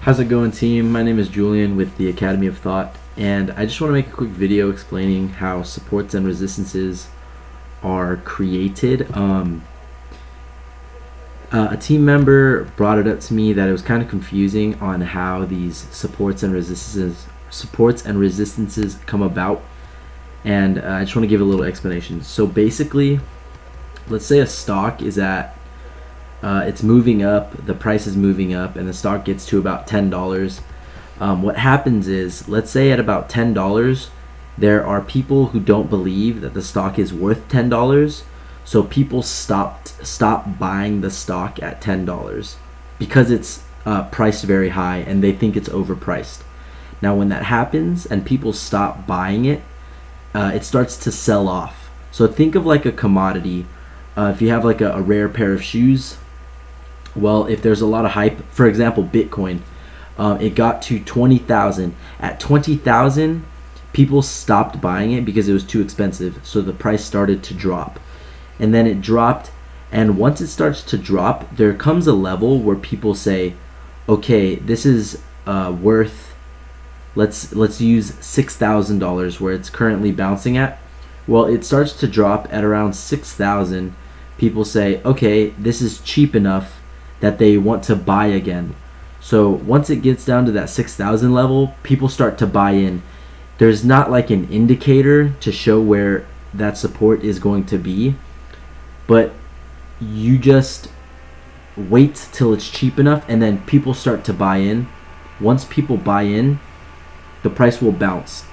How's it going, team? My name is Julian with the Academy of Thought, and I just want to make a quick video explaining how supports and resistances are created. A team member brought it up to me that it was kind of confusing on how these supports and resistances come about, and I just want to give a little explanation. So basically, let's say a stock is at it's moving up, the price is moving up, and the stock gets to about $10. What happens is, let's say at about $10, there are people who don't believe that the stock is worth $10, so people stop buying the stock at $10 because it's priced very high and they think it's overpriced. Now, when that happens and people stop buying it, it starts to sell off. So think of like a commodity. If you have like a rare pair of shoes, well, if there's a lot of hype, for example, Bitcoin, it got to 20,000. At 20,000, people stopped buying it because it was too expensive. So the price started to drop. And then it dropped. And once it starts to drop, there comes a level where people say, okay, this is worth, let's use $6,000 where it's currently bouncing at. Well, it starts to drop at around 6,000. People say, okay, this is cheap enough that they want to buy again. So once it gets down to that 6,000 level, people start to buy in. There's not like an indicator to show where that support is going to be, but you just wait till it's cheap enough and then people start to buy in. Once people buy in, the price will bounce.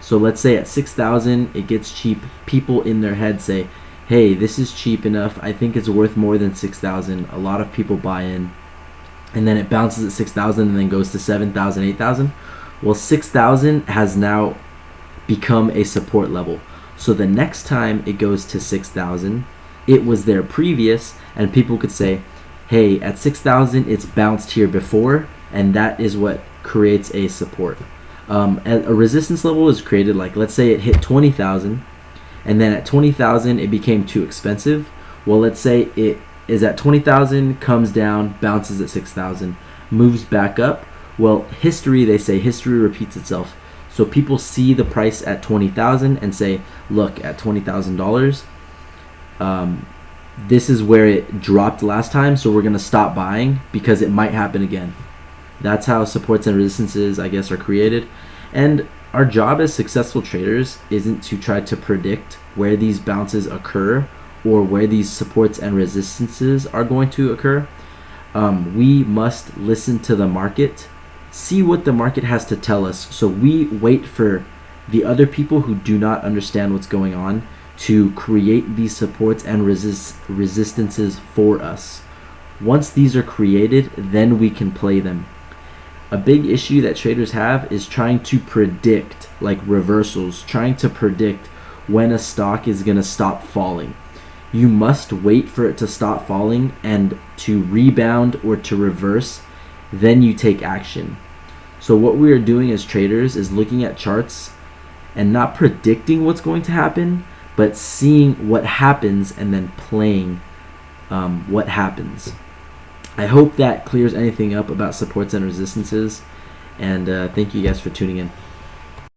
So let's say at 6,000 it gets cheap. People in their head say, hey, this is cheap enough. I think it's worth more than 6,000. A lot of people buy in. And then it bounces at 6,000 and then goes to 7,000, 8,000. Well, 6,000 has now become a support level. So the next time it goes to 6,000, it was there previous, and people could say, hey, at 6,000 it's bounced here before, and that is what creates a support. A resistance level is created, like let's say it hit 20,000, and then at 20,000 it became too expensive. Well, let's say it is at 20,000, comes down, bounces at 6,000, moves back up. Well, they say history repeats itself. So people see the price at 20,000 and say, look, at $20,000, this is where it dropped last time, so we're gonna stop buying because it might happen again. That's how supports and resistances, I guess, are created. And our job as successful traders isn't to try to predict where these bounces occur or where these supports and resistances are going to occur. We must listen to the market, see what the market has to tell us. So we wait for the other people who do not understand what's going on to create these supports and resistances for us. Once these are created, then we can play them. A big issue that traders have is trying to predict, like reversals, trying to predict when a stock is going to stop falling. You must wait for it to stop falling and to rebound or to reverse, then you take action. So what we are doing as traders is looking at charts and not predicting what's going to happen, but seeing what happens and then playing what happens. I hope that clears anything up about supports and resistances, and thank you guys for tuning in.